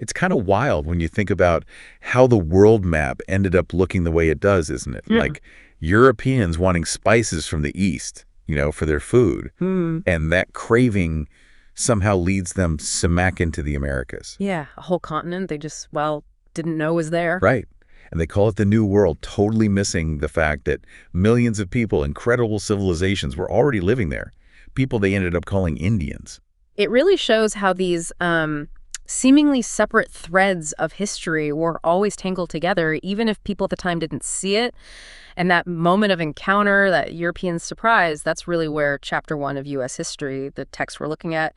It's kind of wild when you think about how the world map ended up looking the way it does, isn't it? Yeah. Like Europeans wanting spices from the East, for their food. And that craving somehow leads them smack into the Americas. Yeah, a whole continent they just, didn't know was there. Right. And they call it the New World, totally missing the fact that millions of people, incredible civilizations, were already living there. People they ended up calling Indians. It really shows how these seemingly separate threads of history were always tangled together, even if people at the time didn't see it. And that moment of encounter, that European surprise, that's really where Chapter 1 of U.S. history, the text we're looking at,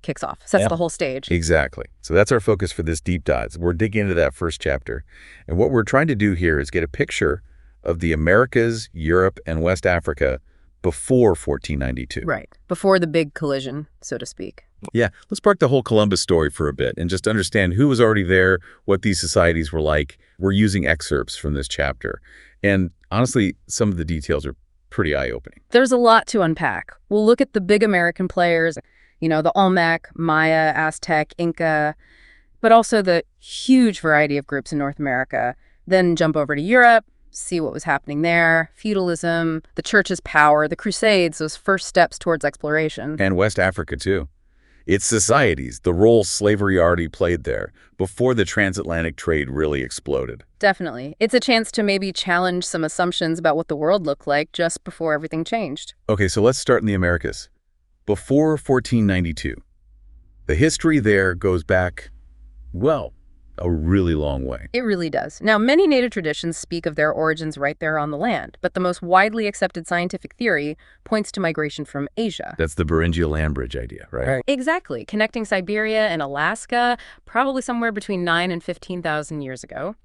kicks off, sets the whole stage. Exactly. So that's our focus for this deep dive. We're digging into that first chapter. And what we're trying to do here is get a picture of the Americas, Europe, and West Africa before 1492. Right. Before the big collision, so to speak. Yeah, let's park the whole Columbus story for a bit and just understand who was already there, what these societies were like. We're using excerpts from this chapter. And honestly, some of the details are pretty eye-opening. There's a lot to unpack. We'll look at the big American players, the Olmec, Maya, Aztec, Inca, but also the huge variety of groups in North America. Then jump over to Europe, see what was happening there, feudalism, the church's power, the Crusades, those first steps towards exploration. And West Africa, too. Its societies, the role slavery already played there before the transatlantic trade really exploded. Definitely. It's a chance to maybe challenge some assumptions about what the world looked like just before everything changed. Okay, so let's start in the Americas. Before 1492, the history there goes back, a really long way. It really does. Now, many native traditions speak of their origins right there on the land, but the most widely accepted scientific theory points to migration from Asia. That's the Beringia land bridge idea, right? Exactly. Connecting Siberia and Alaska, probably somewhere between 9,000 and 15,000 years ago.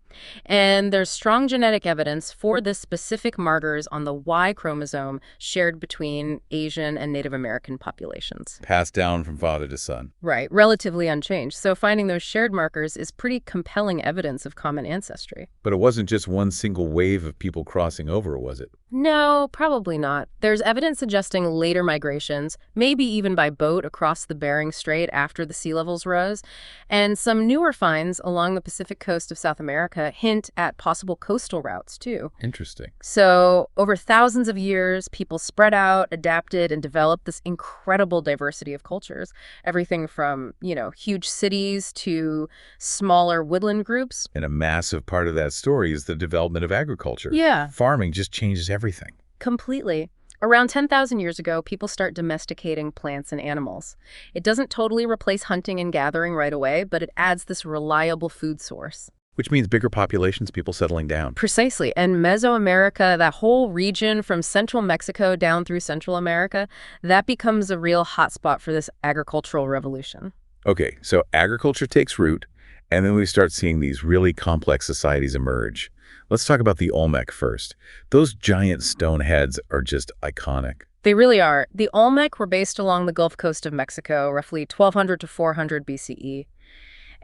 And there's strong genetic evidence for this specific markers on the Y chromosome shared between Asian and Native American populations. Passed down from father to son. Right, relatively unchanged. So finding those shared markers is pretty compelling evidence of common ancestry. But it wasn't just one single wave of people crossing over, was it? No, probably not. There's evidence suggesting later migrations, maybe even by boat across the Bering Strait after the sea levels rose. And some newer finds along the Pacific coast of South America hint at possible coastal routes, too. Interesting. So over thousands of years, people spread out, adapted, and developed this incredible diversity of cultures. Everything from, huge cities to smaller woodland groups. And a massive part of that story is the development of agriculture. Yeah. Farming just changes everything. Completely. Around 10,000 years ago, people start domesticating plants and animals. It doesn't totally replace hunting and gathering right away, but it adds this reliable food source. Which means bigger populations, people settling down. Precisely. And Mesoamerica, that whole region from central Mexico down through Central America, that becomes a real hotspot for this agricultural revolution. Okay, so agriculture takes root, and then we start seeing these really complex societies emerge. Let's talk about the Olmec first. Those giant stone heads are just iconic. They really are. The Olmec were based along the Gulf Coast of Mexico, roughly 1200 to 400 BCE.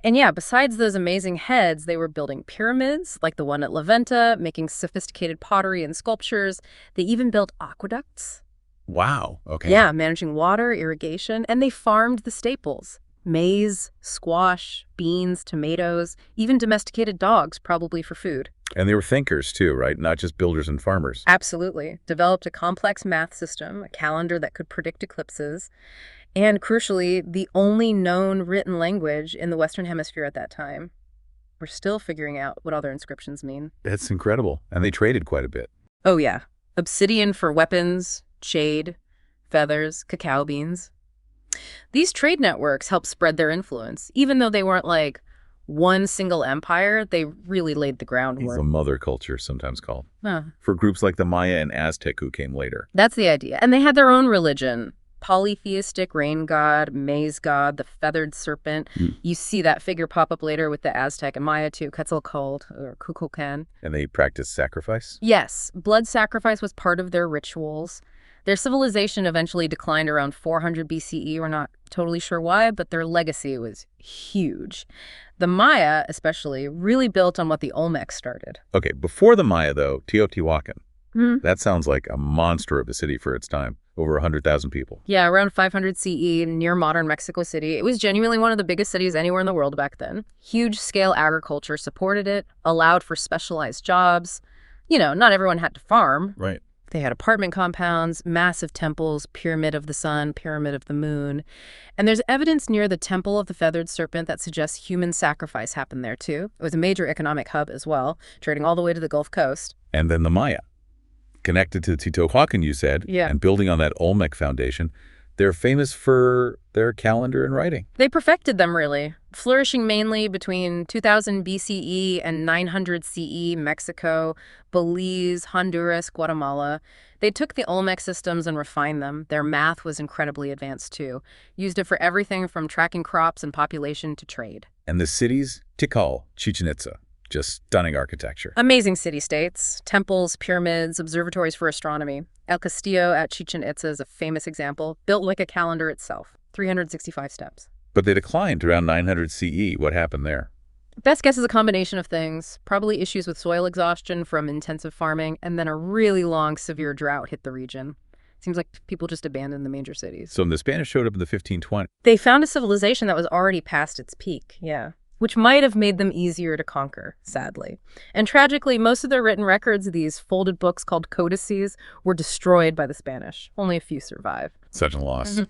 And yeah, besides those amazing heads, they were building pyramids, like the one at La Venta, making sophisticated pottery and sculptures. They even built aqueducts. Wow, okay. Yeah, managing water, irrigation, and they farmed the staples. Maize, squash, beans, tomatoes, even domesticated dogs, probably for food. And they were thinkers too, right? Not just builders and farmers. Absolutely. Developed a complex math system, a calendar that could predict eclipses, and crucially, the only known written language in the Western Hemisphere at that time. We're still figuring out what other inscriptions mean. That's incredible. And they traded quite a bit. Oh yeah. Obsidian for weapons, jade, feathers, cacao beans. These trade networks helped spread their influence. Even though they weren't like one single empire, they really laid the groundwork. The mother culture, sometimes called. Huh. For groups like the Maya and Aztec who came later. That's the idea. And they had their own religion. Polytheistic rain god, maize god, the feathered serpent. You see that figure pop up later with the Aztec and Maya too, Quetzalcoatl or Kukulkan. And they practiced sacrifice? Yes. Blood sacrifice was part of their rituals. Their civilization eventually declined around 400 BCE. We're not totally sure why, but their legacy was huge. The Maya, especially, really built on what the Olmec started. Okay, before the Maya, though, Teotihuacan. That sounds like a monster of a city for its time. over 100,000 people. Yeah, around 500 CE, near modern Mexico City. It was genuinely one of the biggest cities anywhere in the world back then. Huge-scale agriculture supported it, allowed for specialized jobs. Not everyone had to farm. Right. They had apartment compounds, massive temples, Pyramid of the Sun, Pyramid of the Moon. And there's evidence near the Temple of the Feathered Serpent that suggests human sacrifice happened there, too. It was a major economic hub as well, trading all the way to the Gulf Coast. And then the Maya. Connected to Teotihuacan, you said, Yeah. and building on that Olmec foundation, they're famous for their calendar and writing. They perfected them, really. Flourishing mainly between 2000 BCE and 900 CE, Mexico, Belize, Honduras, Guatemala. They took the Olmec systems and refined them. Their math was incredibly advanced, too. Used it for everything from tracking crops and population to trade. And the cities, Tikal, Chichen Itza. Just stunning architecture. Amazing city-states, temples, pyramids, observatories for astronomy. El Castillo at Chichen Itza is a famous example, built like a calendar itself, 365 steps. But they declined around 900 CE. What happened there? Best guess is a combination of things. Probably issues with soil exhaustion from intensive farming, and then a really long, severe drought hit the region. Seems like people just abandoned the major cities. So when the Spanish showed up in the 1520s, They found a civilization that was already past its peak, yeah. Which might have made them easier to conquer, sadly. And tragically, most of their written records, these folded books called codices, were destroyed by the Spanish. Only a few survive. such a loss.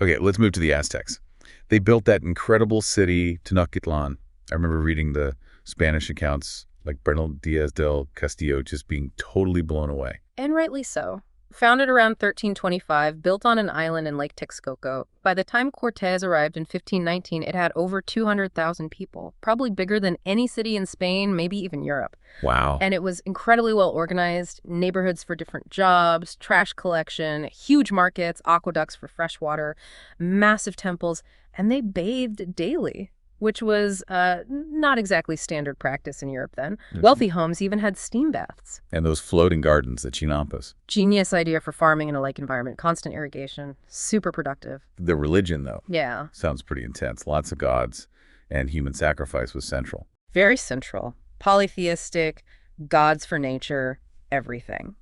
Okay, let's move to the Aztecs. They built that incredible city, Tenochtitlan. I remember reading the Spanish accounts, like Bernal Diaz del Castillo, just being totally blown away. And rightly so. Founded around 1325, built on an island in Lake Texcoco, by the time Cortés arrived in 1519, it had over 200,000 people, probably bigger than any city in Spain, maybe even Europe. Wow. And it was incredibly well organized, neighborhoods for different jobs, trash collection, huge markets, aqueducts for fresh water, massive temples, and they bathed daily, which was not exactly standard practice in Europe then. Wealthy homes even had steam baths. And those floating gardens, the chinampas. Genius idea for farming in a lake environment. Constant irrigation. Super productive. The religion, though, Yeah. sounds pretty intense. Lots of gods, and human sacrifice was central. Very central. Polytheistic, gods for nature, everything.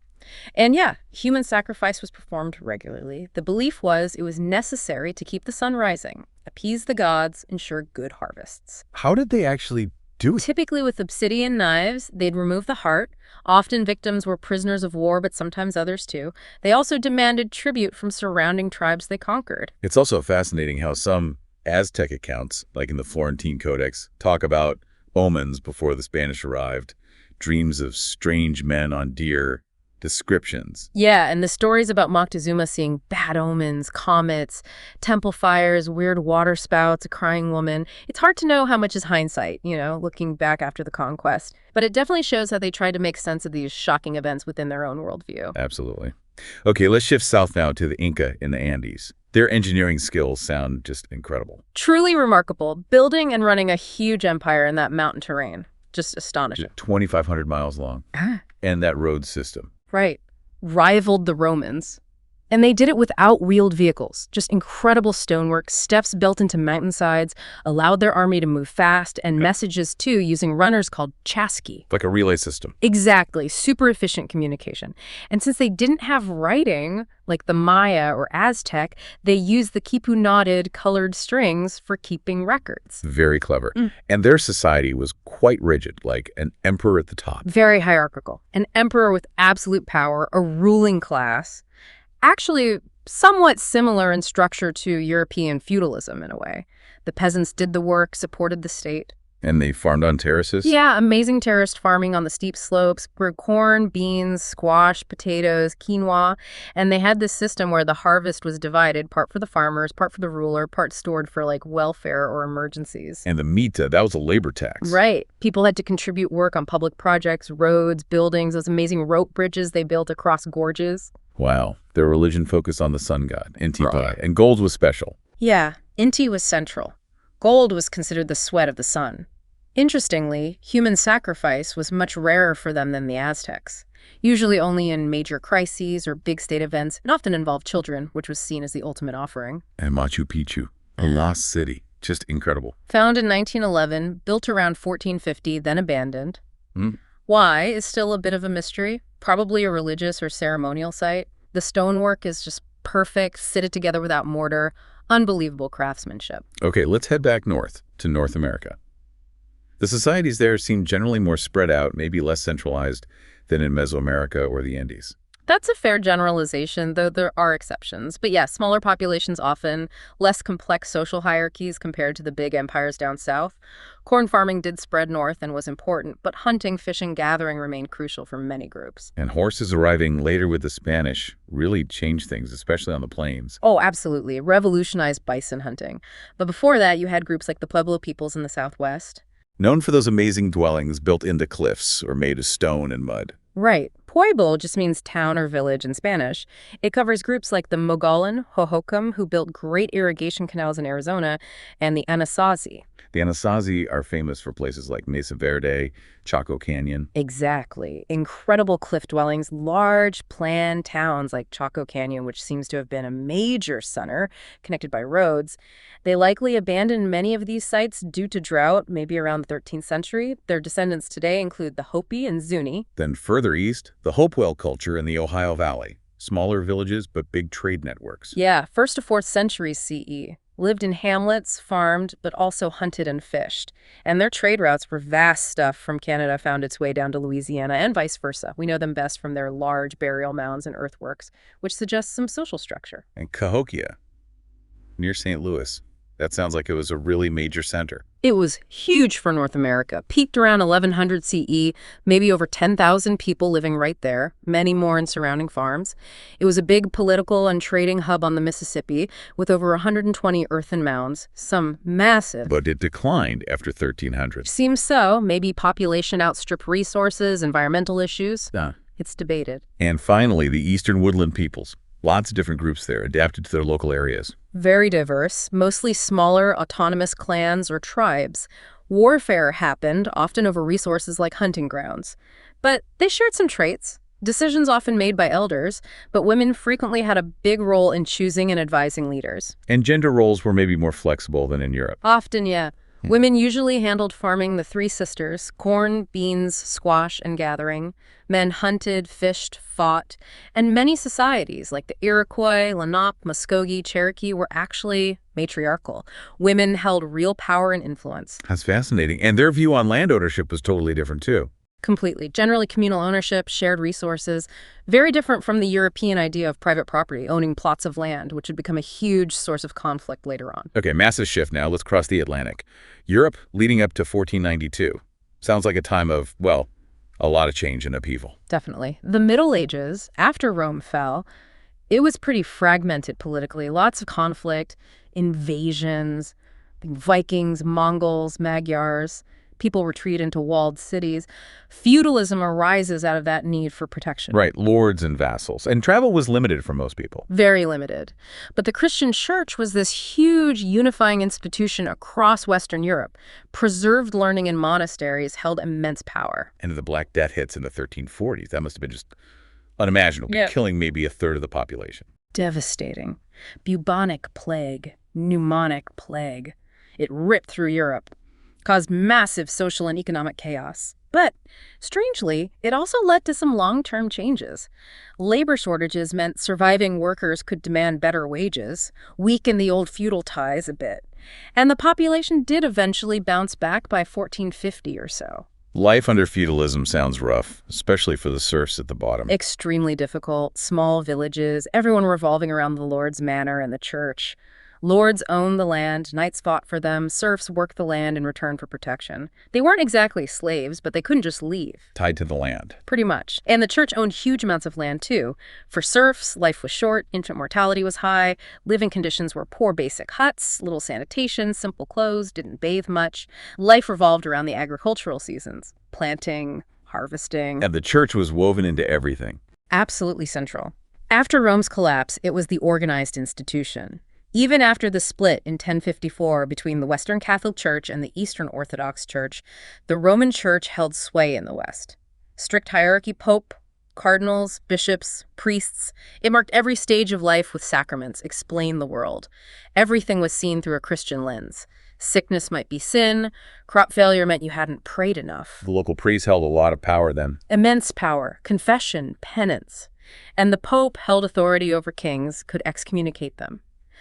And yeah, human sacrifice was performed regularly. The belief was it was necessary to keep the sun rising, appease the gods, ensure good harvests. How did they actually do it? Typically with obsidian knives, they'd remove the heart. Often victims were prisoners of war, but sometimes others too. They also demanded tribute from surrounding tribes they conquered. It's also fascinating how some Aztec accounts, like in the Florentine Codex, talk about omens before the Spanish arrived, dreams of strange men on deer, descriptions. Yeah, and the stories about Moctezuma seeing bad omens, comets, temple fires, weird water spouts, a crying woman. It's hard to know how much is hindsight, looking back after the conquest. But it definitely shows how they tried to make sense of these shocking events within their own worldview. Absolutely. Okay, let's shift south now to the Inca in the Andes. Their engineering skills sound just incredible. Truly remarkable, building and running a huge empire in that mountain terrain. Just astonishing. 2,500 miles long. And that road system. Right. Rivaled the Romans. And they did it without wheeled vehicles. Just incredible stonework, steps built into mountainsides, allowed their army to move fast, and messages, too, using runners called chasqui. Like a relay system. Exactly. Super efficient communication. And since they didn't have writing, like the Maya or Aztec, they used the quipu knotted colored strings for keeping records. Very clever. And their society was quite rigid, like an emperor at the top. Very hierarchical. An emperor with absolute power, a ruling class. Actually, somewhat similar in structure to European feudalism in a way. The peasants did the work, supported the state. And they farmed on terraces? Yeah, amazing terraced farming on the steep slopes, grew corn, beans, squash, potatoes, quinoa, and they had this system where the harvest was divided, part for the farmers, part for the ruler, part stored for welfare or emergencies. And the mita, that was a labor tax. Right. People had to contribute work on public projects, roads, buildings, those amazing rope bridges they built across gorges. Wow. Their religion focused on the sun god, Inti Right. Pai, and gold was special. Yeah, Inti was central. Gold was considered the sweat of the sun. Interestingly, human sacrifice was much rarer for them than the Aztecs, usually only in major crises or big state events, and often involved children, which was seen as the ultimate offering. And Machu Picchu, a lost city. Just incredible. Found in 1911, built around 1450, then abandoned. Why is still a bit of a mystery. Probably a religious or ceremonial site. The stonework is just perfect, sit it together without mortar. Unbelievable craftsmanship. Okay, let's head back north to North America. The societies there seem generally more spread out, maybe less centralized than in Mesoamerica or the Andes. That's a fair generalization, though there are exceptions. But yeah, smaller populations often, less complex social hierarchies compared to the big empires down south. Corn farming did spread north and was important, but hunting, fishing, gathering remained crucial for many groups. And horses arriving later with the Spanish really changed things, especially on the plains. Oh, absolutely. It revolutionized bison hunting. But before that, you had groups like the Pueblo peoples in the southwest. Known for those amazing dwellings built into cliffs or made of stone and mud. Right. Pueblo just means town or village in Spanish. It covers groups like the Mogollon, Hohokam, who built great irrigation canals in Arizona, and the Anasazi. The Anasazi are famous for places like Mesa Verde, Chaco Canyon. Exactly. Incredible cliff dwellings, large planned towns like Chaco Canyon, which seems to have been a major center connected by roads. They likely abandoned many of these sites due to drought, maybe around the 13th century. Their descendants today include the Hopi and Zuni. Then further east, the Hopewell culture in the Ohio Valley. Smaller villages, but big trade networks. Yeah, 1st to 4th centuries CE. Lived in hamlets, farmed, but also hunted and fished. And their trade routes were vast. Stuff from Canada found its way down to Louisiana and vice versa. We know them best from their large burial mounds and earthworks, which suggests some social structure. And Cahokia, near St. Louis. That sounds like it was a really major center. It was huge for North America, peaked around 1100 CE, maybe over 10,000 people living right there, many more in surrounding farms. It was a big political and trading hub on the Mississippi with over 120 earthen mounds, some massive. But it declined after 1300. Seems so. Maybe population outstripped resources, environmental issues. It's debated. And finally, the Eastern Woodland peoples. Lots of different groups there, adapted to their local areas. Very diverse, mostly smaller autonomous clans or tribes. Warfare happened, often over resources like hunting grounds. But they shared some traits. Decisions often made by elders, but women frequently had a big role in choosing and advising leaders. And gender roles were maybe more flexible than in Europe. Often, yeah. Women usually handled farming the three sisters, corn, beans, squash, and gathering. Men hunted, fished, fought. And many societies, like the Iroquois, Lenape, Muskogee, Cherokee, were actually matriarchal. Women held real power and influence. That's fascinating. And their view on land ownership was totally different, too. Completely. Generally communal ownership, shared resources. Very different from the European idea of private property, owning plots of land, which would become a huge source of conflict later on. Okay, massive shift now. Let's cross the Atlantic. Europe leading up to 1492. Sounds like a time of, well, a lot of change and upheaval. Definitely. The Middle Ages, after Rome fell, it was pretty fragmented politically. Lots of conflict, invasions, Vikings, Mongols, Magyars. People retreat into walled cities. Feudalism arises out of that need for protection. Right, lords and vassals. And travel was limited for most people. Very limited. But the Christian church was this huge unifying institution across Western Europe. Preserved learning in monasteries held immense power. And the Black Death hits in the 1340s. That must have been just unimaginable, killing maybe a third of the population. Devastating. Bubonic plague, pneumonic plague. It ripped through Europe. Caused massive social and economic chaos. But, strangely, it also led to some long-term changes. Labor shortages meant surviving workers could demand better wages, weaken the old feudal ties a bit. And the population did eventually bounce back by 1450 or so. Life under feudalism sounds rough, especially for the serfs at the bottom. Extremely difficult, small villages, everyone revolving around the lord's manor and the church. Lords owned the land, knights fought for them, serfs worked the land in return for protection. They weren't exactly slaves, but they couldn't just leave. Tied to the land. Pretty much. And the church owned huge amounts of land, too. For serfs, life was short, infant mortality was high, living conditions were poor basic huts, little sanitation, simple clothes, didn't bathe much. Life revolved around the agricultural seasons. Planting, harvesting. And the church was woven into everything. Absolutely central. After Rome's collapse, it was the organized institution. Even after the split in 1054 between the Western Catholic Church and the Eastern Orthodox Church, the Roman Church held sway in the West. Strict hierarchy, pope, cardinals, bishops, priests. It marked every stage of life with sacraments, explained the world. Everything was seen through a Christian lens. Sickness might be sin. Crop failure meant you hadn't prayed enough. The local priests held a lot of power then. Immense power, confession, penance. And the Pope held authority over kings, could excommunicate them.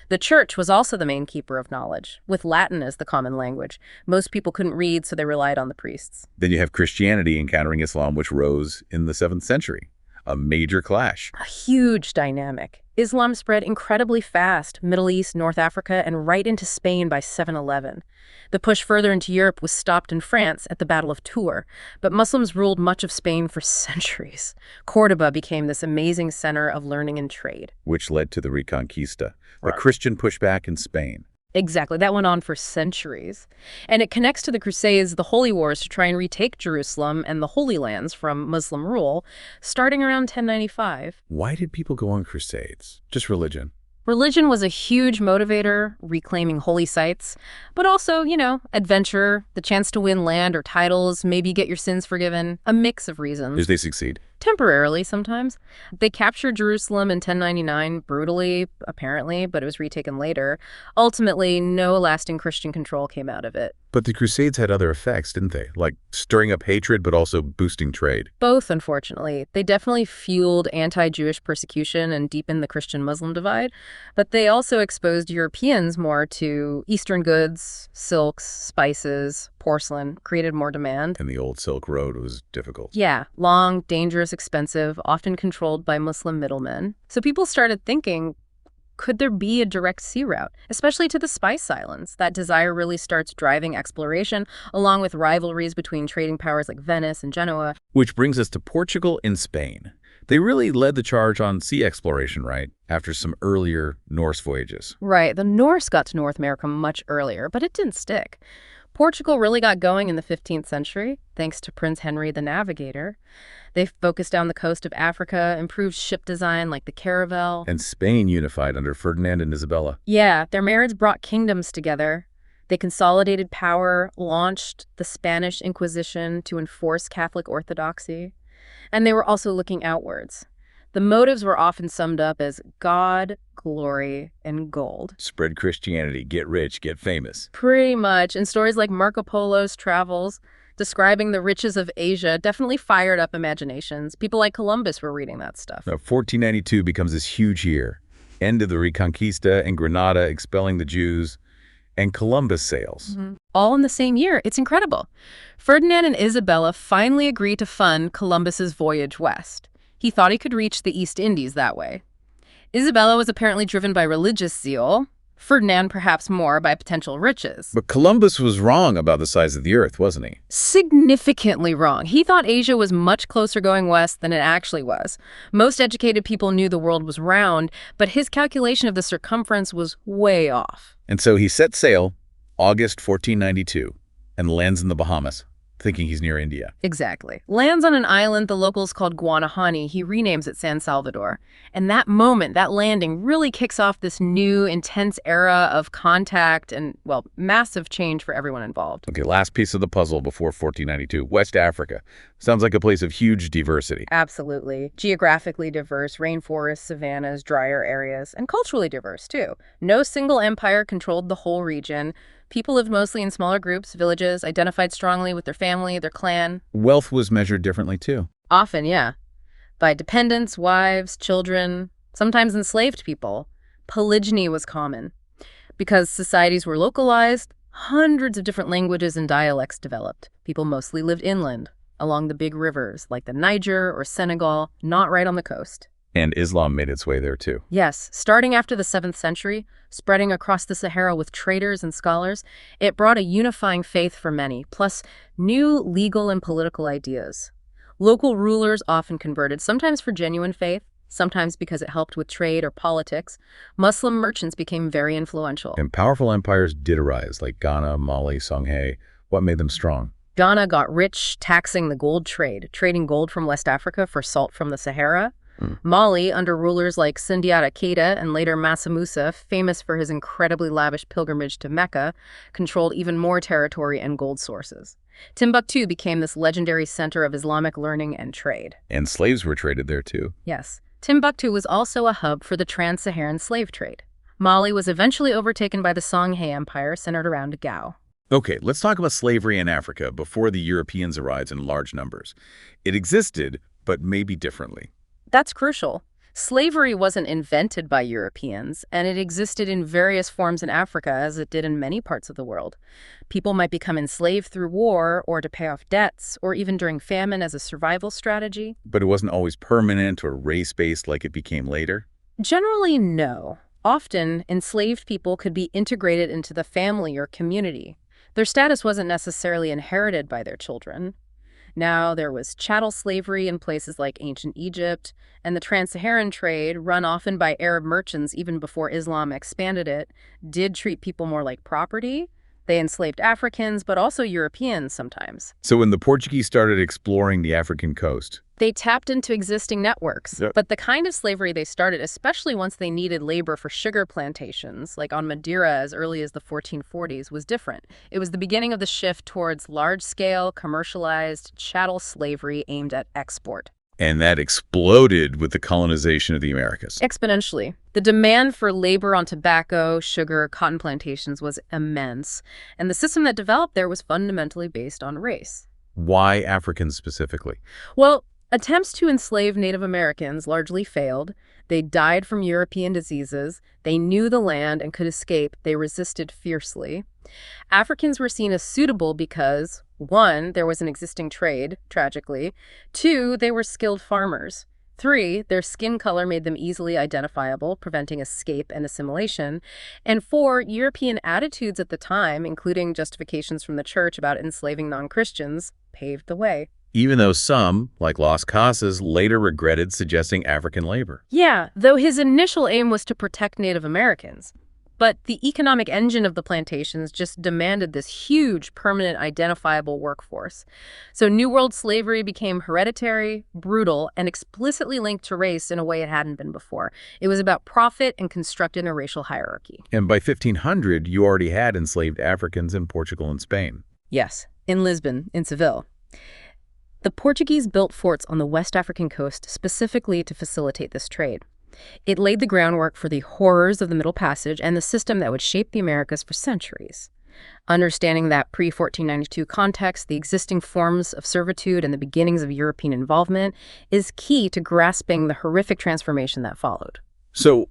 The church was also the main keeper of knowledge, with Latin as the common language. Most people couldn't read, so they relied on the priests. Then you have Christianity encountering Islam, which rose in the 7th century. A major clash. A huge dynamic. Islam spread incredibly fast, Middle East, North Africa, and right into Spain by 711. The push further into Europe was stopped in France at the Battle of Tours, but Muslims ruled much of Spain for centuries. Córdoba became this amazing center of learning and trade. Which led to the Reconquista, a Right. Christian pushback in Spain. Exactly. That went on for centuries. And it connects to the Crusades, the Holy Wars, to try and retake Jerusalem and the Holy Lands from Muslim rule, starting around 1095. Why did people go on crusades? Just religion. Religion was a huge motivator, reclaiming holy sites, but also, adventure, the chance to win land or titles, maybe get your sins forgiven, a mix of reasons. Did they succeed? Temporarily, sometimes. They captured Jerusalem in 1099, brutally, apparently, but it was retaken later. Ultimately, no lasting Christian control came out of it. But the Crusades had other effects, didn't they? Like stirring up hatred, but also boosting trade. Both, unfortunately. They definitely fueled anti-Jewish persecution and deepened the Christian-Muslim divide, but they also exposed Europeans more to Eastern goods, silks, spices, porcelain, created more demand. And the old Silk Road was difficult. Yeah, long, dangerous, expensive, often controlled by Muslim middlemen. So people started thinking, could there be a direct sea route, especially to the Spice Islands? That desire really starts driving exploration, along with rivalries between trading powers like Venice and Genoa. Which brings us to Portugal and Spain. They really led the charge on sea exploration, right? After some earlier Norse voyages. Right, the Norse got to North America much earlier, but it didn't stick. Portugal really got going in the 15th century, thanks to Prince Henry the Navigator. They focused down the coast of Africa, improved ship design like the caravel. And Spain unified under Ferdinand and Isabella. Yeah, their marriage brought kingdoms together. They consolidated power, launched the Spanish Inquisition to enforce Catholic orthodoxy. And they were also looking outwards. The motives were often summed up as God, glory, and gold. Spread Christianity, get rich, get famous. Pretty much. And stories like Marco Polo's travels, describing the riches of Asia, definitely fired up imaginations. People like Columbus were reading that stuff. Now, 1492 becomes this huge year. End of the Reconquista and Granada expelling the Jews, and Columbus sails. All in the same year. It's incredible. Ferdinand and Isabella finally agreed to fund Columbus's voyage west. He thought he could reach the East Indies that way. Isabella was apparently driven by religious zeal, Ferdinand perhaps more by potential riches. But Columbus was wrong about the size of the earth, wasn't he? Significantly wrong. He thought Asia was much closer going west than it actually was. Most educated people knew the world was round, but his calculation of the circumference was way off. And so he set sail, August 1492, and lands in the Bahamas, thinking he's near India. Exactly. Lands on an island the locals called Guanahani. He renames it San Salvador. And that moment, that landing, really kicks off this new, intense era of contact and, well, massive change for everyone involved. Okay, last piece of the puzzle before 1492, West Africa. Sounds like a place of huge diversity. Absolutely. Geographically diverse, rainforests, savannas, drier areas, and culturally diverse, too. No single empire controlled the whole region. People lived mostly in smaller groups, villages, identified strongly with their family, their clan. Wealth was measured differently, too. Often, yeah. By dependents, wives, children, sometimes enslaved people. Polygyny was common. Because societies were localized, hundreds of different languages and dialects developed. People mostly lived inland, along the big rivers, like the Niger or Senegal, not right on the coast. And Islam made its way there, too. Yes, starting after the 7th century, spreading across the Sahara with traders and scholars, it brought a unifying faith for many, plus new legal and political ideas. Local rulers often converted, sometimes for genuine faith, sometimes because it helped with trade or politics. Muslim merchants became very influential. And powerful empires did arise, like Ghana, Mali, Songhai. What made them strong? Ghana got rich taxing the gold trade, trading gold from West Africa for salt from the Sahara. Mali, under rulers like Sundiata Keita and later Mansa Musa, famous for his incredibly lavish pilgrimage to Mecca, controlled even more territory and gold sources. Timbuktu became this legendary center of Islamic learning and trade. And slaves were traded there, too. Yes. Timbuktu was also a hub for the trans-Saharan slave trade. Mali was eventually overtaken by the Songhai Empire, centered around Gao. Okay, let's talk about slavery in Africa before the Europeans arrived in large numbers. It existed, but maybe differently. That's crucial. Slavery wasn't invented by Europeans, and it existed in various forms in Africa as it did in many parts of the world. People might become enslaved through war or to pay off debts, or even during famine as a survival strategy. But it wasn't always permanent or race-based like it became later? Generally, no. Often, enslaved people could be integrated into the family or community. Their status wasn't necessarily inherited by their children. Now, there was chattel slavery in places like ancient Egypt, and the trans-Saharan trade, run often by Arab merchants even before Islam expanded it, did treat people more like property. They enslaved Africans, but also Europeans sometimes. So when the Portuguese started exploring the African coast, They tapped into existing networks, Yep. but the kind of slavery they started, especially once they needed labor for sugar plantations, like on Madeira as early as the 1440s, was different. It was the beginning of the shift towards large-scale, commercialized chattel slavery aimed at export. and that exploded with the colonization of the Americas. Exponentially. The demand for labor on tobacco, sugar, cotton plantations was immense, and the system that developed there was fundamentally based on race. Why Africans specifically? Well, attempts to enslave Native Americans largely failed. They died from European diseases. They knew the land and could escape. They resisted fiercely. Africans were seen as suitable because, 1, there was an existing trade, tragically. 2, they were skilled farmers. 3, their skin color made them easily identifiable, preventing escape and assimilation. And 4, European attitudes at the time, including justifications from the church about enslaving non-Christians, paved the way. Even though some, like Las Casas, later regretted suggesting African labor. Yeah, though his initial aim was to protect Native Americans. But the economic engine of the plantations just demanded this huge, permanent, identifiable workforce. So New World slavery became hereditary, brutal, and explicitly linked to race in a way it hadn't been before. It was about profit and constructing a racial hierarchy. And by 1500, you already had enslaved Africans in Portugal and Spain. Yes, in Lisbon, in Seville. The Portuguese built forts on the West African coast specifically to facilitate this trade. It laid the groundwork for the horrors of the Middle Passage and the system that would shape the Americas for centuries. Understanding that pre-1492 context, the existing forms of servitude, and the beginnings of European involvement is key to grasping the horrific transformation that followed. So,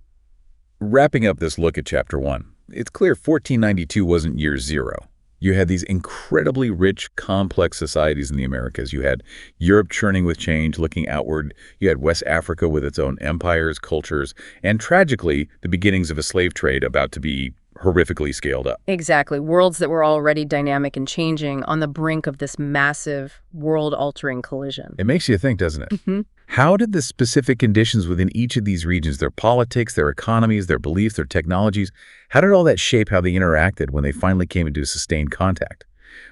wrapping up this look at Chapter 1, it's clear 1492 wasn't year zero. You had these incredibly rich, complex societies in the Americas. You had Europe churning with change, looking outward. You had West Africa with its own empires, cultures, and tragically, the beginnings of a slave trade about to be horrifically scaled up. Exactly. Worlds that were already dynamic and changing on the brink of this massive, world-altering collision. It makes you think, doesn't it? Mm-hmm. How did the specific conditions within each of these regions, their politics, their economies, their beliefs, their technologies, how did all that shape how they interacted when they finally came into sustained contact?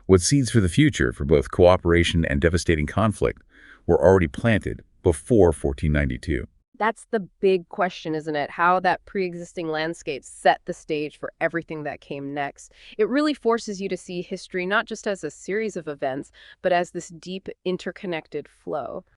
What seeds for the future, for both cooperation and devastating conflict, were already planted before 1492? That's the big question, isn't it? How that pre-existing landscape set the stage for everything that came next. It really forces you to see history not just as a series of events, but as this deep, interconnected flow.